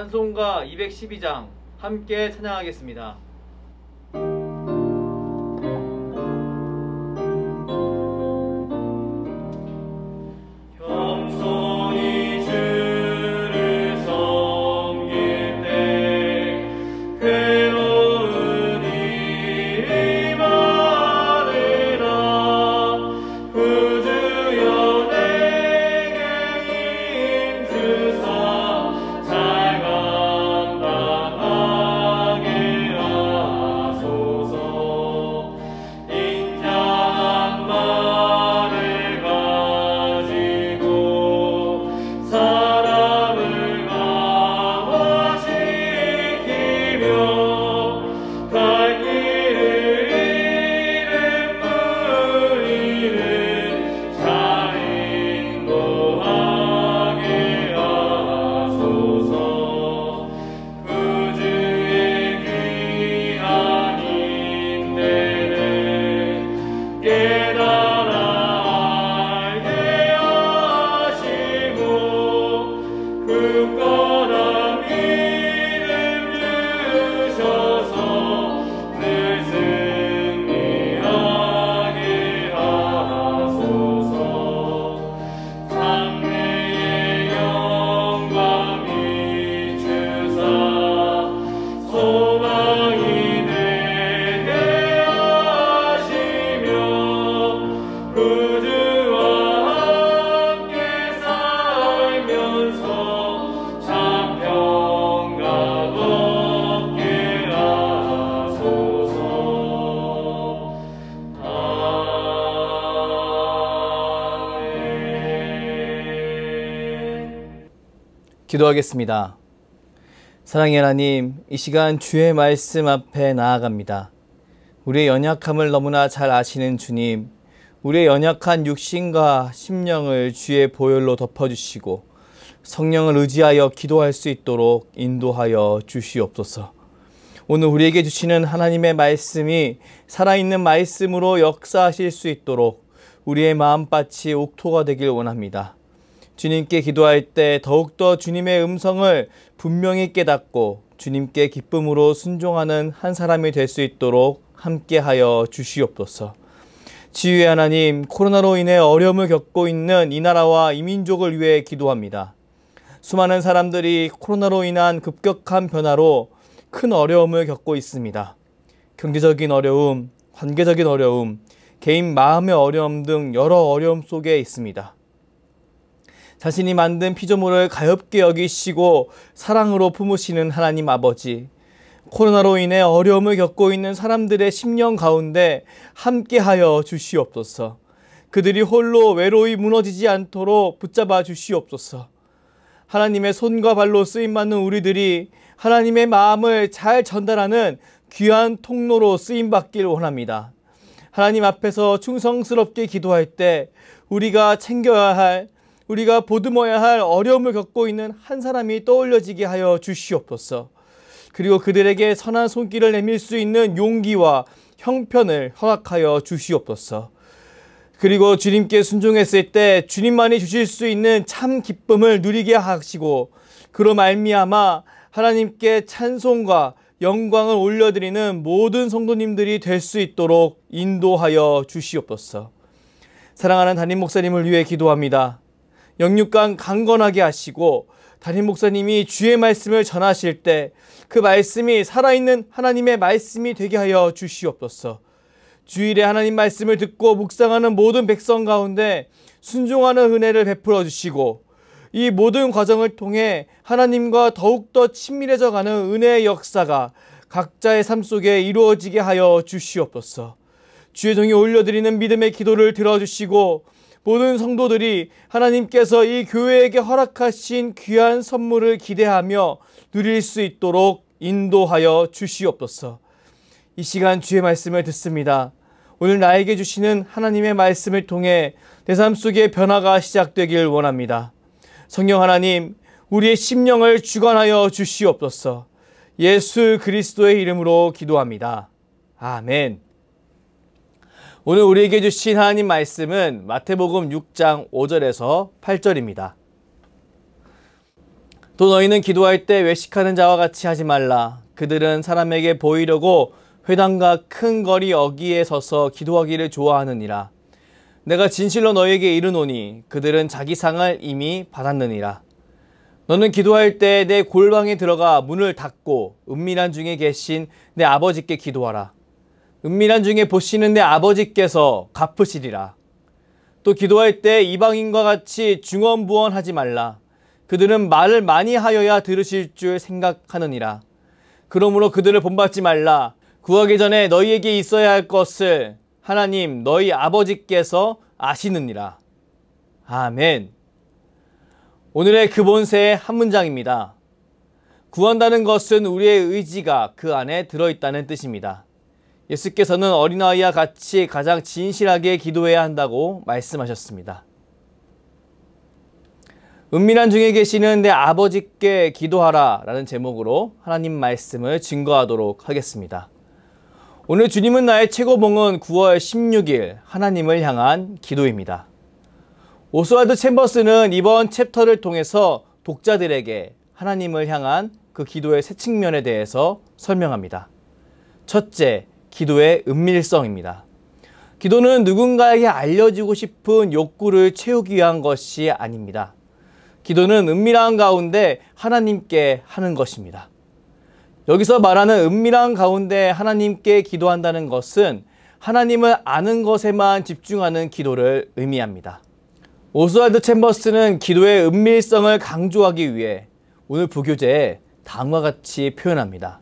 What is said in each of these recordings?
찬송가 212장 함께 찬양하겠습니다. 기도하겠습니다. 사랑의 하나님, 이 시간 주의 말씀 앞에 나아갑니다. 우리의 연약함을 너무나 잘 아시는 주님, 우리의 연약한 육신과 심령을 주의 보혈로 덮어주시고 성령을 의지하여 기도할 수 있도록 인도하여 주시옵소서. 오늘 우리에게 주시는 하나님의 말씀이 살아있는 말씀으로 역사하실 수 있도록 우리의 마음밭이 옥토가 되길 원합니다. 주님께 기도할 때 더욱더 주님의 음성을 분명히 깨닫고 주님께 기쁨으로 순종하는 한 사람이 될 수 있도록 함께하여 주시옵소서. 지휘의 하나님, 코로나로 인해 어려움을 겪고 있는 이 나라와 이 민족을 위해 기도합니다. 수많은 사람들이 코로나로 인한 급격한 변화로 큰 어려움을 겪고 있습니다. 경제적인 어려움, 관계적인 어려움, 개인 마음의 어려움 등 여러 어려움 속에 있습니다. 자신이 만든 피조물을 가엾게 여기시고 사랑으로 품으시는 하나님 아버지, 코로나로 인해 어려움을 겪고 있는 사람들의 심령 가운데 함께하여 주시옵소서. 그들이 홀로 외로이 무너지지 않도록 붙잡아 주시옵소서. 하나님의 손과 발로 쓰임받는 우리들이 하나님의 마음을 잘 전달하는 귀한 통로로 쓰임받길 원합니다. 하나님 앞에서 충성스럽게 기도할 때 우리가 챙겨야 할, 우리가 보듬어야 할 어려움을 겪고 있는 한 사람이 떠올려지게 하여 주시옵소서. 그리고 그들에게 선한 손길을 내밀 수 있는 용기와 형편을 허락하여 주시옵소서. 그리고 주님께 순종했을 때 주님만이 주실 수 있는 참 기쁨을 누리게 하시고 그로 말미암아 하나님께 찬송과 영광을 올려드리는 모든 성도님들이 될 수 있도록 인도하여 주시옵소서. 사랑하는 담임 목사님을 위해 기도합니다. 영육간 강건하게 하시고 담임 목사님이 주의 말씀을 전하실 때 그 말씀이 살아있는 하나님의 말씀이 되게 하여 주시옵소서. 주일에 하나님 말씀을 듣고 묵상하는 모든 백성 가운데 순종하는 은혜를 베풀어 주시고 이 모든 과정을 통해 하나님과 더욱더 친밀해져가는 은혜의 역사가 각자의 삶 속에 이루어지게 하여 주시옵소서. 주의 종이 올려드리는 믿음의 기도를 들어주시고 모든 성도들이 하나님께서 이 교회에게 허락하신 귀한 선물을 기대하며 누릴 수 있도록 인도하여 주시옵소서. 이 시간 주의 말씀을 듣습니다. 오늘 나에게 주시는 하나님의 말씀을 통해 내 삶 속에 변화가 시작되길 원합니다. 성령 하나님, 우리의 심령을 주관하여 주시옵소서. 예수 그리스도의 이름으로 기도합니다. 아멘. 오늘 우리에게 주신 하나님 말씀은 마태복음 6장 5절에서 8절입니다. 또 너희는 기도할 때 외식하는 자와 같이 하지 말라. 그들은 사람에게 보이려고 회당과 큰 거리 어귀에 서서 기도하기를 좋아하느니라. 내가 진실로 너희에게 이르노니 그들은 자기 상을 이미 받았느니라. 너는 기도할 때 내 골방에 들어가 문을 닫고 은밀한 중에 계신 내 아버지께 기도하라. 은밀한 중에 보시는 내 아버지께서 갚으시리라. 또 기도할 때 이방인과 같이 중언부언하지 말라. 그들은 말을 많이 하여야 들으실 줄 생각하느니라. 그러므로 그들을 본받지 말라. 구하기 전에 너희에게 있어야 할 것을 하나님 너희 아버지께서 아시느니라. 아멘. 오늘의 근본세의 한 문장입니다. 구한다는 것은 우리의 의지가 그 안에 들어있다는 뜻입니다. 예수께서는 어린아이와 같이 가장 진실하게 기도해야 한다고 말씀하셨습니다. 은밀한 중에 계시는 내 아버지께 기도하라 라는 제목으로 하나님 말씀을 증거하도록 하겠습니다. 오늘 주님은 나의 최고봉은 9월 16일 하나님을 향한 기도입니다. 오스왈드 챔버스는 이번 챕터를 통해서 독자들에게 하나님을 향한 그 기도의 세 측면에 대해서 설명합니다. 첫째, 기도의 은밀성입니다. 기도는 누군가에게 알려지고 싶은 욕구를 채우기 위한 것이 아닙니다. 기도는 은밀한 가운데 하나님께 하는 것입니다. 여기서 말하는 은밀한 가운데 하나님께 기도한다는 것은 하나님을 아는 것에만 집중하는 기도를 의미합니다. 오스왈드 챔버스는 기도의 은밀성을 강조하기 위해 오늘 부교재에 다음과 같이 표현합니다.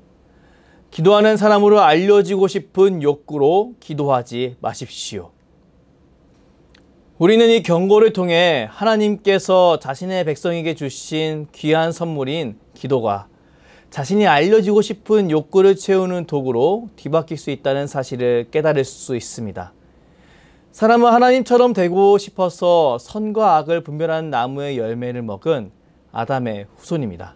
기도하는 사람으로 알려지고 싶은 욕구로 기도하지 마십시오. 우리는 이 경고를 통해 하나님께서 자신의 백성에게 주신 귀한 선물인 기도가 자신이 알려지고 싶은 욕구를 채우는 도구로 뒤바뀔 수 있다는 사실을 깨달을 수 있습니다. 사람은 하나님처럼 되고 싶어서 선과 악을 분별하는 나무의 열매를 먹은 아담의 후손입니다.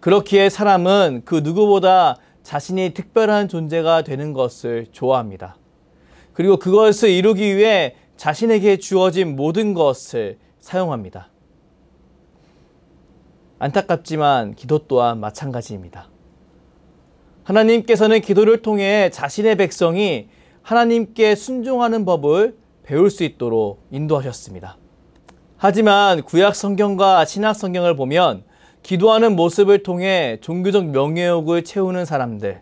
그렇기에 사람은 그 누구보다 자신이 특별한 존재가 되는 것을 좋아합니다. 그리고 그것을 이루기 위해 자신에게 주어진 모든 것을 사용합니다. 안타깝지만 기도 또한 마찬가지입니다. 하나님께서는 기도를 통해 자신의 백성이 하나님께 순종하는 법을 배울 수 있도록 인도하셨습니다. 하지만 구약 성경과 신약 성경을 보면 기도하는 모습을 통해 종교적 명예욕을 채우는 사람들,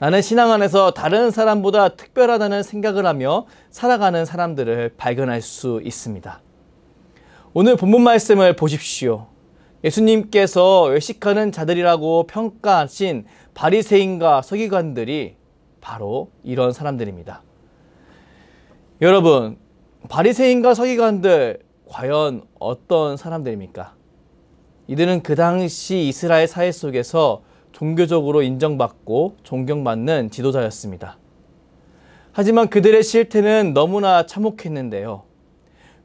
나는 신앙 안에서 다른 사람보다 특별하다는 생각을 하며 살아가는 사람들을 발견할 수 있습니다. 오늘 본문 말씀을 보십시오. 예수님께서 외식하는 자들이라고 평가하신 바리새인과 서기관들이 바로 이런 사람들입니다. 여러분, 바리새인과 서기관들 과연 어떤 사람들입니까? 이들은 그 당시 이스라엘 사회 속에서 종교적으로 인정받고 존경받는 지도자였습니다. 하지만 그들의 실태는 너무나 참혹했는데요.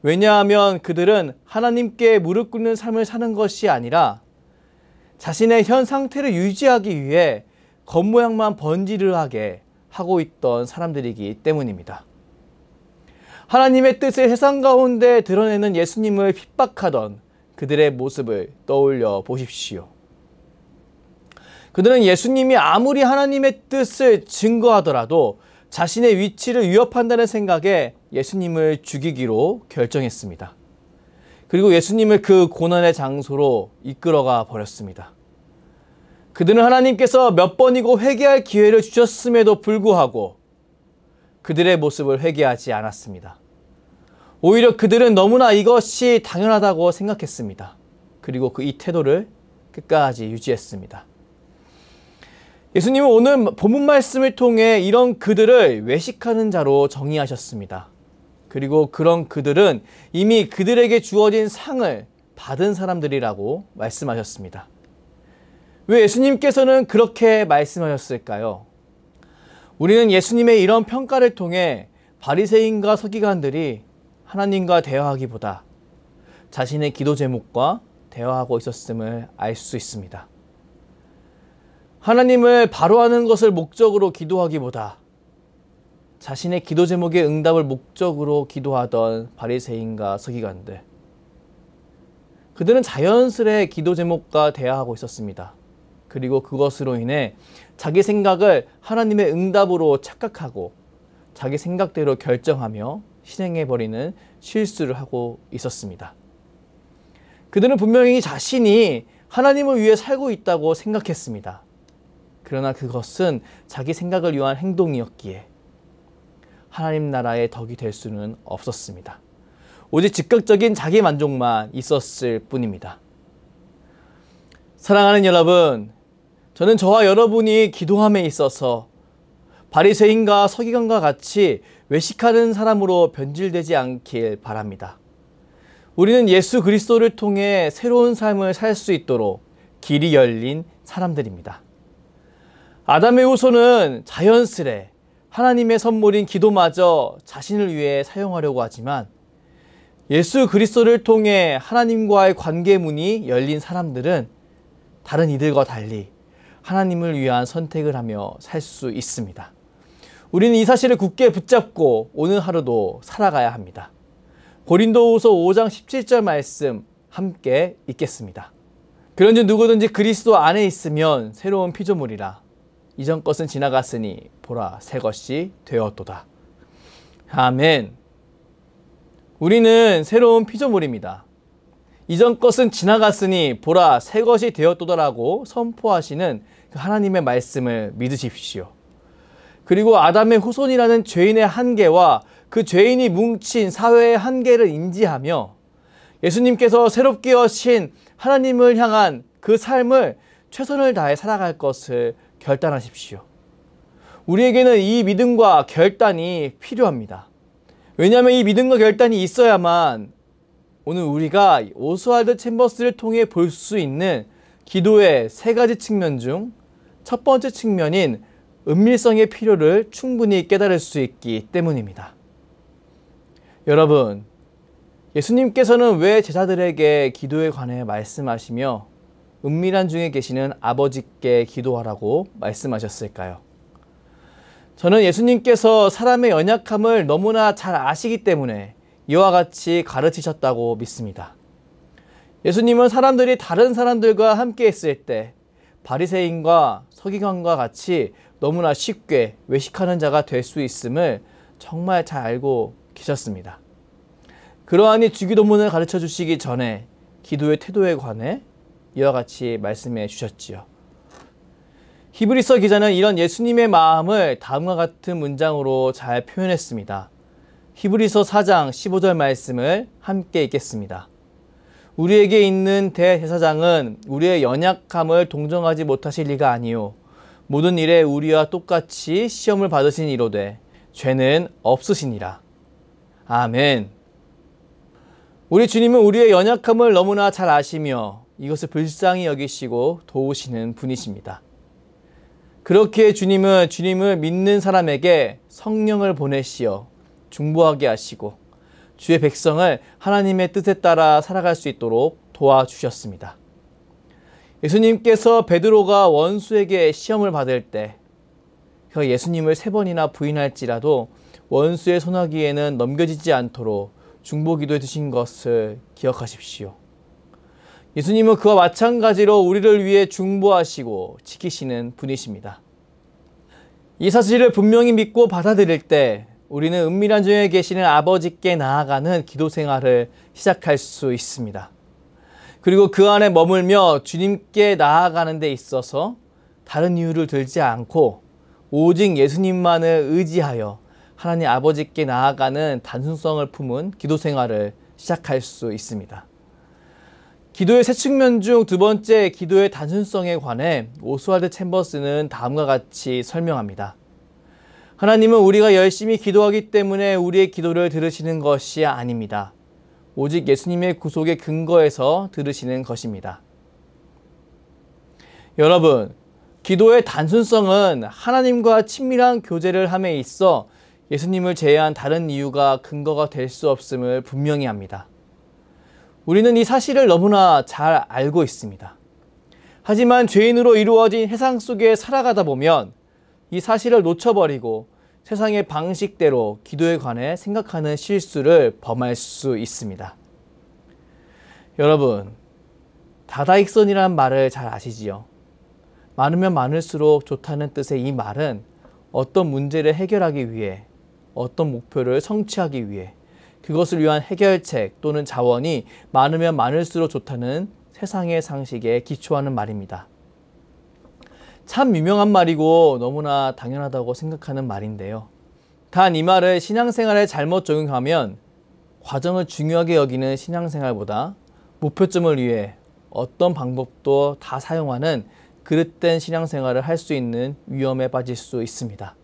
왜냐하면 그들은 하나님께 무릎 꿇는 삶을 사는 것이 아니라 자신의 현 상태를 유지하기 위해 겉모양만 번지르하게 하고 있던 사람들이기 때문입니다. 하나님의 뜻을 세상 가운데 드러내는 예수님을 핍박하던 그들의 모습을 떠올려 보십시오. 그들은 예수님이 아무리 하나님의 뜻을 증거하더라도 자신의 위치를 위협한다는 생각에 예수님을 죽이기로 결정했습니다. 그리고 예수님을 그 고난의 장소로 이끌어가 버렸습니다. 그들은 하나님께서 몇 번이고 회개할 기회를 주셨음에도 불구하고 그들의 모습을 회개하지 않았습니다. 오히려 그들은 너무나 이것이 당연하다고 생각했습니다. 그리고 이 태도를 끝까지 유지했습니다. 예수님은 오늘 본문 말씀을 통해 이런 그들을 외식하는 자로 정의하셨습니다. 그리고 그런 그들은 이미 그들에게 주어진 상을 받은 사람들이라고 말씀하셨습니다. 왜 예수님께서는 그렇게 말씀하셨을까요? 우리는 예수님의 이런 평가를 통해 바리새인과 서기관들이 하나님과 대화하기보다 자신의 기도 제목과 대화하고 있었음을 알 수 있습니다. 하나님을 바로 하는 것을 목적으로 기도하기보다 자신의 기도 제목의 응답을 목적으로 기도하던 바리새인과 서기관들. 그들은 자연스레 기도 제목과 대화하고 있었습니다. 그리고 그것으로 인해 자기 생각을 하나님의 응답으로 착각하고 자기 생각대로 결정하며 실행해버리는 실수를 하고 있었습니다. 그들은 분명히 자신이 하나님을 위해 살고 있다고 생각했습니다. 그러나 그것은 자기 생각을 위한 행동이었기에 하나님 나라의 덕이 될 수는 없었습니다. 오직 즉각적인 자기 만족만 있었을 뿐입니다. 사랑하는 여러분, 저는 저와 여러분이 기도함에 있어서 바리새인과 서기관과 같이 외식하는 사람으로 변질되지 않길 바랍니다. 우리는 예수 그리스도를 통해 새로운 삶을 살 수 있도록 길이 열린 사람들입니다. 아담의 후손은 자연스레 하나님의 선물인 기도마저 자신을 위해 사용하려고 하지만 예수 그리스도를 통해 하나님과의 관계 문이 열린 사람들은 다른 이들과 달리 하나님을 위한 선택을 하며 살 수 있습니다. 우리는 이 사실을 굳게 붙잡고 오늘 하루도 살아가야 합니다. 고린도후서 5장 17절 말씀 함께 읽겠습니다. 그런즉 누구든지 그리스도 안에 있으면 새로운 피조물이라. 이전 것은 지나갔으니 보라 새 것이 되었도다. 아멘. 우리는 새로운 피조물입니다. 이전 것은 지나갔으니 보라 새 것이 되었도다라고 선포하시는 그 하나님의 말씀을 믿으십시오. 그리고 아담의 후손이라는 죄인의 한계와 그 죄인이 뭉친 사회의 한계를 인지하며 예수님께서 새롭게 하신 하나님을 향한 그 삶을 최선을 다해 살아갈 것을 결단하십시오. 우리에게는 이 믿음과 결단이 필요합니다. 왜냐하면 이 믿음과 결단이 있어야만 오늘 우리가 오스왈드 챔버스를 통해 볼 수 있는 기도의 세 가지 측면 중 첫 번째 측면인 은밀성의 필요를 충분히 깨달을 수 있기 때문입니다. 여러분, 예수님께서는 왜 제자들에게 기도에 관해 말씀하시며 은밀한 중에 계시는 아버지께 기도하라고 말씀하셨을까요? 저는 예수님께서 사람의 연약함을 너무나 잘 아시기 때문에 이와 같이 가르치셨다고 믿습니다. 예수님은 사람들이 다른 사람들과 함께 있을 때 바리새인과 서기관과 같이 너무나 쉽게 외식하는 자가 될 수 있음을 정말 잘 알고 계셨습니다. 그러하니 주기도문을 가르쳐 주시기 전에 기도의 태도에 관해 이와 같이 말씀해 주셨지요. 히브리서 기자는 이런 예수님의 마음을 다음과 같은 문장으로 잘 표현했습니다. 히브리서 4장 15절 말씀을 함께 읽겠습니다. 우리에게 있는 대제사장은 우리의 연약함을 동정하지 못하실 리가 아니요 모든 일에 우리와 똑같이 시험을 받으신 이로되 죄는 없으시니라. 아멘. 우리 주님은 우리의 연약함을 너무나 잘 아시며 이것을 불쌍히 여기시고 도우시는 분이십니다. 그렇기에 주님은 주님을 믿는 사람에게 성령을 보내시어 중보하게 하시고 주의 백성을 하나님의 뜻에 따라 살아갈 수 있도록 도와주셨습니다. 예수님께서 베드로가 원수에게 시험을 받을 때 그가 예수님을 3번이나 부인할지라도 원수의 손아귀에는 넘겨지지 않도록 중보기도해 주신 것을 기억하십시오. 예수님은 그와 마찬가지로 우리를 위해 중보하시고 지키시는 분이십니다. 이 사실을 분명히 믿고 받아들일 때 우리는 은밀한 중에 계시는 아버지께 나아가는 기도 생활을 시작할 수 있습니다. 그리고 그 안에 머물며 주님께 나아가는 데 있어서 다른 이유를 들지 않고 오직 예수님만을 의지하여 하나님 아버지께 나아가는 단순성을 품은 기도 생활을 시작할 수 있습니다. 기도의 세 측면 중 두 번째 기도의 단순성에 관해 오스왈드 챔버스는 다음과 같이 설명합니다. 하나님은 우리가 열심히 기도하기 때문에 우리의 기도를 들으시는 것이 아닙니다. 오직 예수님의 구속의 근거에서 들으시는 것입니다. 여러분, 기도의 단순성은 하나님과 친밀한 교제를 함에 있어 예수님을 제외한 다른 이유가 근거가 될 수 없음을 분명히 합니다. 우리는 이 사실을 너무나 잘 알고 있습니다. 하지만 죄인으로 이루어진 세상 속에 살아가다 보면 이 사실을 놓쳐버리고 세상의 방식대로 기도에 관해 생각하는 실수를 범할 수 있습니다. 여러분, 다다익선이라는 말을 잘 아시지요? 많으면 많을수록 좋다는 뜻의 이 말은 어떤 문제를 해결하기 위해, 어떤 목표를 성취하기 위해 그것을 위한 해결책 또는 자원이 많으면 많을수록 좋다는 세상의 상식에 기초하는 말입니다. 참 유명한 말이고 너무나 당연하다고 생각하는 말인데요. 단 이 말을 신앙생활에 잘못 적용하면 과정을 중요하게 여기는 신앙생활보다 목표점을 위해 어떤 방법도 다 사용하는 그릇된 신앙생활을 할 수 있는 위험에 빠질 수 있습니다.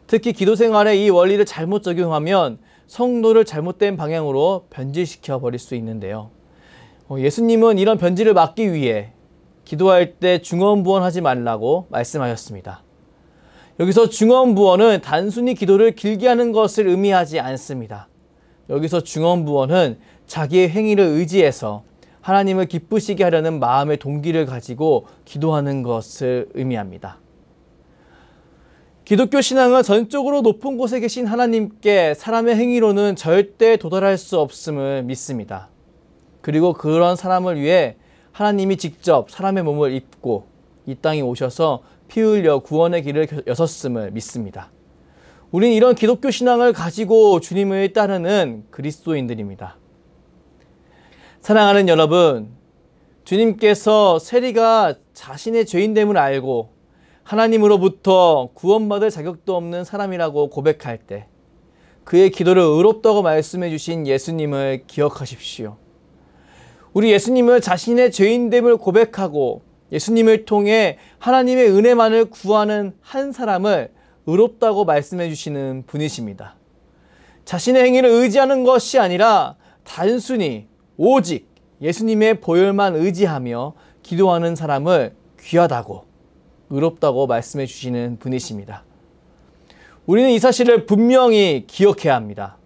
특히 기도생활에 이 원리를 잘못 적용하면 성도를 잘못된 방향으로 변질시켜 버릴 수 있는데요. 예수님은 이런 변질을 막기 위해 기도할 때 중언부언하지 말라고 말씀하셨습니다. 여기서 중언부언은 단순히 기도를 길게 하는 것을 의미하지 않습니다. 여기서 중언부언은 자기의 행위를 의지해서 하나님을 기쁘시게 하려는 마음의 동기를 가지고 기도하는 것을 의미합니다. 기독교 신앙은 전적으로 높은 곳에 계신 하나님께 사람의 행위로는 절대 도달할 수 없음을 믿습니다. 그리고 그런 사람을 위해 하나님이 직접 사람의 몸을 입고 이 땅에 오셔서 피 흘려 구원의 길을 여섰음을 믿습니다. 우린 이런 기독교 신앙을 가지고 주님을 따르는 그리스도인들입니다. 사랑하는 여러분, 주님께서 세리가 자신의 죄인됨을 알고 하나님으로부터 구원받을 자격도 없는 사람이라고 고백할 때 그의 기도를 의롭다고 말씀해 주신 예수님을 기억하십시오. 우리 예수님은 자신의 죄인됨을 고백하고 예수님을 통해 하나님의 은혜만을 구하는 한 사람을 의롭다고 말씀해 주시는 분이십니다. 자신의 행위를 의지하는 것이 아니라 단순히 오직 예수님의 보혈만 의지하며 기도하는 사람을 귀하다고 의롭다고 말씀해 주시는 분이십니다. 우리는 이 사실을 분명히 기억해야 합니다.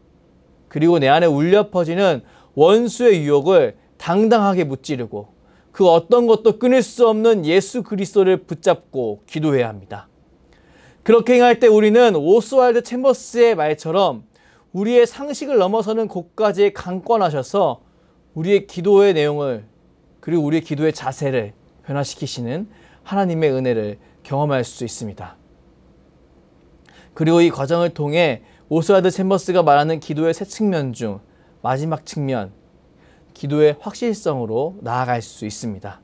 그리고 내 안에 울려 퍼지는 원수의 유혹을 당당하게 무찌르고 그 어떤 것도 끊을 수 없는 예수 그리스도를 붙잡고 기도해야 합니다. 그렇게 행할 때 우리는 오스왈드 챔버스의 말처럼 우리의 상식을 넘어서는 곳까지 강권하셔서 우리의 기도의 내용을 그리고 우리의 기도의 자세를 변화시키시는 하나님의 은혜를 경험할 수 있습니다. 그리고 이 과정을 통해 오스왈드 챔버스가 말하는 기도의 세 측면 중 마지막 측면, 기도의 확실성으로 나아갈 수 있습니다.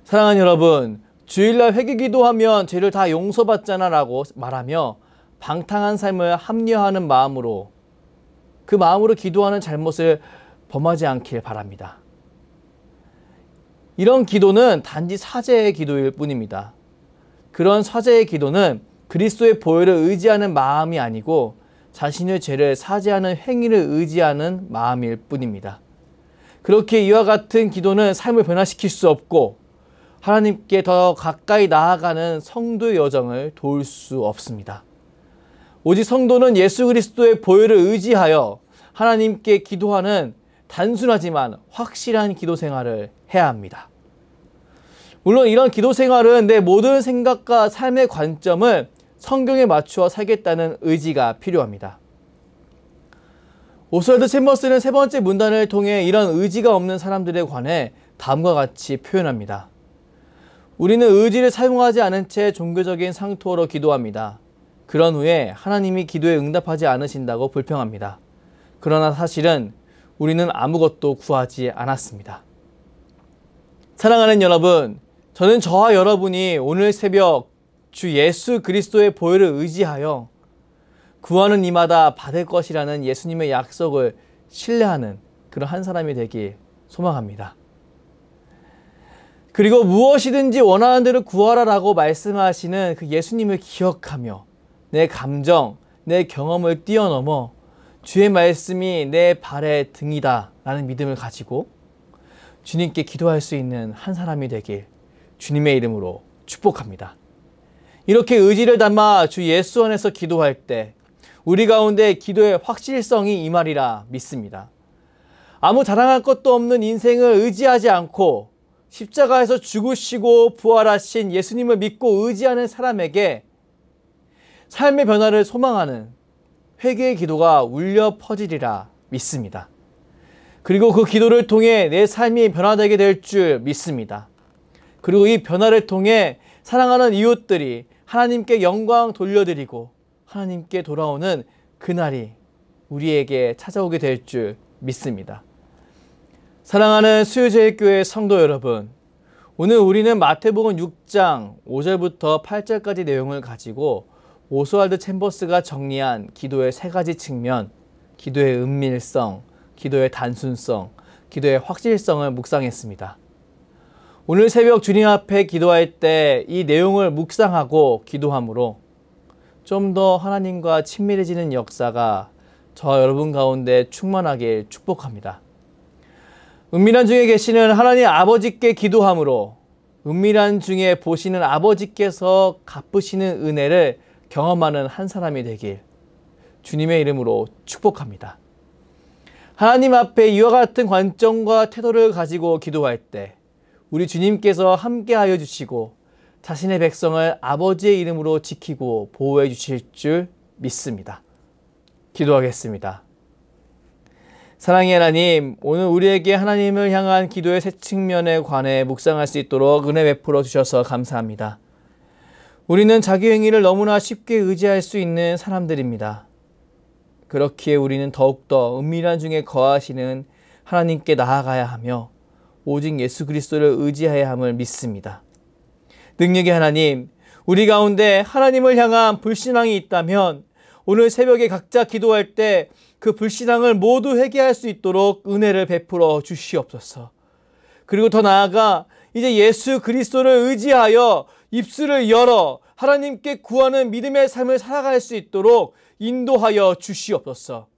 사랑하는 여러분, 주일날 회개기도하면 죄를 다 용서받잖아 라고 말하며 방탕한 삶을 합리화하는 마음으로 그 마음으로 기도하는 잘못을 범하지 않길 바랍니다. 이런 기도는 단지 사죄의 기도일 뿐입니다. 그런 사죄의 기도는 그리스도의 보혈을 의지하는 마음이 아니고 자신의 죄를 사죄하는 행위를 의지하는 마음일 뿐입니다. 그렇게 이와 같은 기도는 삶을 변화시킬 수 없고 하나님께 더 가까이 나아가는 성도의 여정을 도울 수 없습니다. 오직 성도는 예수 그리스도의 보혈을 의지하여 하나님께 기도하는 단순하지만 확실한 기도 생활을 해야 합니다. 물론 이런 기도 생활은 내 모든 생각과 삶의 관점을 성경에 맞추어 살겠다는 의지가 필요합니다. 오스왈드 챔버스는 세 번째 문단을 통해 이런 의지가 없는 사람들에 관해 다음과 같이 표현합니다. 우리는 의지를 사용하지 않은 채 종교적인 상투어로 기도합니다. 그런 후에 하나님이 기도에 응답하지 않으신다고 불평합니다. 그러나 사실은 우리는 아무것도 구하지 않았습니다. 사랑하는 여러분, 저는 저와 여러분이 오늘 새벽 주 예수 그리스도의 보혈을 의지하여 구하는 이마다 받을 것이라는 예수님의 약속을 신뢰하는 그런 한 사람이 되길 소망합니다. 그리고 무엇이든지 원하는 대로 구하라라고 말씀하시는 그 예수님을 기억하며 내 감정, 내 경험을 뛰어넘어 주의 말씀이 내 발의 등이다 라는 믿음을 가지고 주님께 기도할 수 있는 한 사람이 되길 주님의 이름으로 축복합니다. 이렇게 의지를 담아 주 예수 안에서 기도할 때 우리 가운데 기도의 확실성이 임하리라 믿습니다. 아무 자랑할 것도 없는 인생을 의지하지 않고 십자가에서 죽으시고 부활하신 예수님을 믿고 의지하는 사람에게 삶의 변화를 소망하는 회개의 기도가 울려 퍼지리라 믿습니다. 그리고 그 기도를 통해 내 삶이 변화되게 될 줄 믿습니다. 그리고 이 변화를 통해 사랑하는 이웃들이 하나님께 영광 돌려드리고 하나님께 돌아오는 그날이 우리에게 찾아오게 될 줄 믿습니다. 사랑하는 수요제일교회 성도 여러분, 오늘 우리는 마태복음 6장 5절부터 8절까지 내용을 가지고 오스왈드 챔버스가 정리한 기도의 세 가지 측면, 기도의 은밀성, 기도의 단순성, 기도의 확실성을 묵상했습니다. 오늘 새벽 주님 앞에 기도할 때 이 내용을 묵상하고 기도함으로 좀 더 하나님과 친밀해지는 역사가 저 여러분 가운데 충만하길 축복합니다. 은밀한 중에 계시는 하나님 아버지께 기도함으로 은밀한 중에 보시는 아버지께서 갚으시는 은혜를 경험하는 한 사람이 되길 주님의 이름으로 축복합니다. 하나님 앞에 이와 같은 관점과 태도를 가지고 기도할 때 우리 주님께서 함께하여 주시고 자신의 백성을 아버지의 이름으로 지키고 보호해 주실 줄 믿습니다. 기도하겠습니다. 사랑의 하나님, 오늘 우리에게 하나님을 향한 기도의 세 측면에 관해 묵상할 수 있도록 은혜 베풀어 주셔서 감사합니다. 우리는 자기 행위를 너무나 쉽게 의지할 수 있는 사람들입니다. 그렇기에 우리는 더욱더 은밀한 중에 거하시는 하나님께 나아가야 하며 오직 예수 그리스도를 의지해야 함을 믿습니다. 능력의 하나님, 우리 가운데 하나님을 향한 불신앙이 있다면 오늘 새벽에 각자 기도할 때 그 불신앙을 모두 회개할 수 있도록 은혜를 베풀어 주시옵소서. 그리고 더 나아가 이제 예수 그리스도를 의지하여 입술을 열어 하나님께 구하는 믿음의 삶을 살아갈 수 있도록 인도하여 주시옵소서.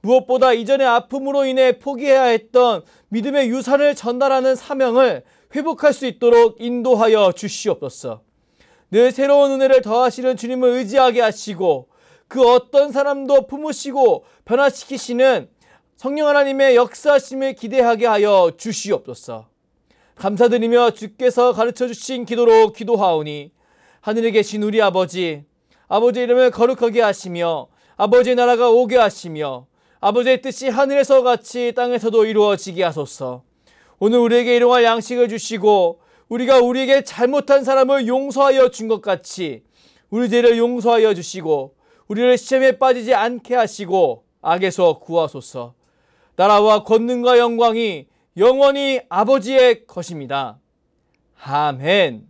무엇보다 이전의 아픔으로 인해 포기해야 했던 믿음의 유산을 전달하는 사명을 회복할 수 있도록 인도하여 주시옵소서. 늘 새로운 은혜를 더하시는 주님을 의지하게 하시고 그 어떤 사람도 품으시고 변화시키시는 성령 하나님의 역사하심을 기대하게 하여 주시옵소서. 감사드리며 주께서 가르쳐 주신 기도로 기도하오니 하늘에 계신 우리 아버지, 아버지의 이름을 거룩하게 하시며 아버지의 나라가 오게 하시며 아버지의 뜻이 하늘에서 같이 땅에서도 이루어지게 하소서. 오늘 우리에게 일용할 양식을 주시고 우리가 우리에게 잘못한 사람을 용서하여 준 것 같이 우리 죄를 용서하여 주시고 우리를 시험에 빠지지 않게 하시고 악에서 구하소서. 나라와 권능과 영광이 영원히 아버지의 것입니다. 아멘.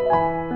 주님.